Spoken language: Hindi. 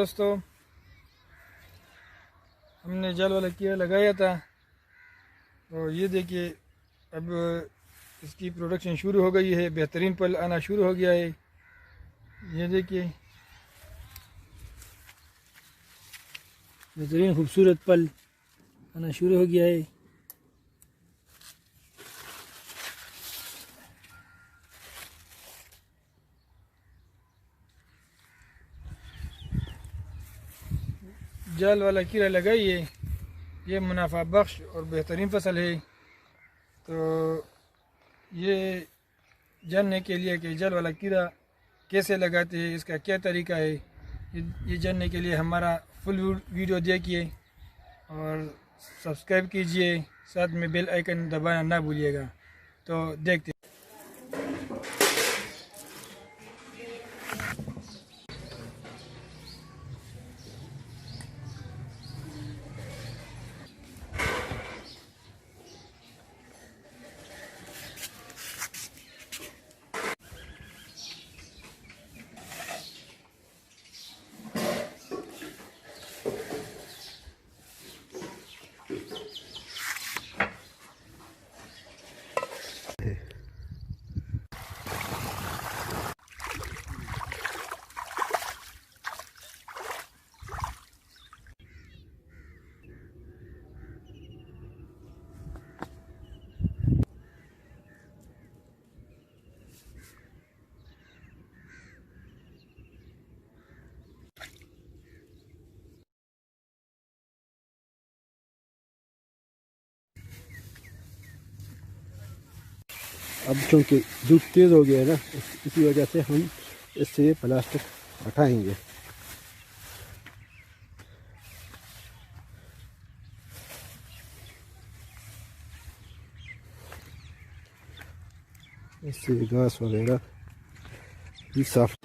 दोस्तों, हमने जाल वाला कीड़ा लगाया था और ये देखिए अब इसकी प्रोडक्शन शुरू हो गई है। बेहतरीन पल आना शुरू हो गया है। ये देखिए बेहतरीन खूबसूरत पल आना शुरू हो गया है। जाल वाला कीड़ा लगाइए, ये मुनाफा बख्श और बेहतरीन फसल है। तो ये जानने के लिए कि जाल वाला कीड़ा कैसे लगाते हैं, इसका क्या तरीका है, ये जानने के लिए हमारा फुल वीडियो देखिए और सब्सक्राइब कीजिए, साथ में बेल आइकन दबाना ना भूलिएगा। तो देखते अब चूँकि धूप तेज़ हो गया है ना, इसी वजह से हम इससे प्लास्टिक हटाएंगे। इससे घास वगैरह भी साफ।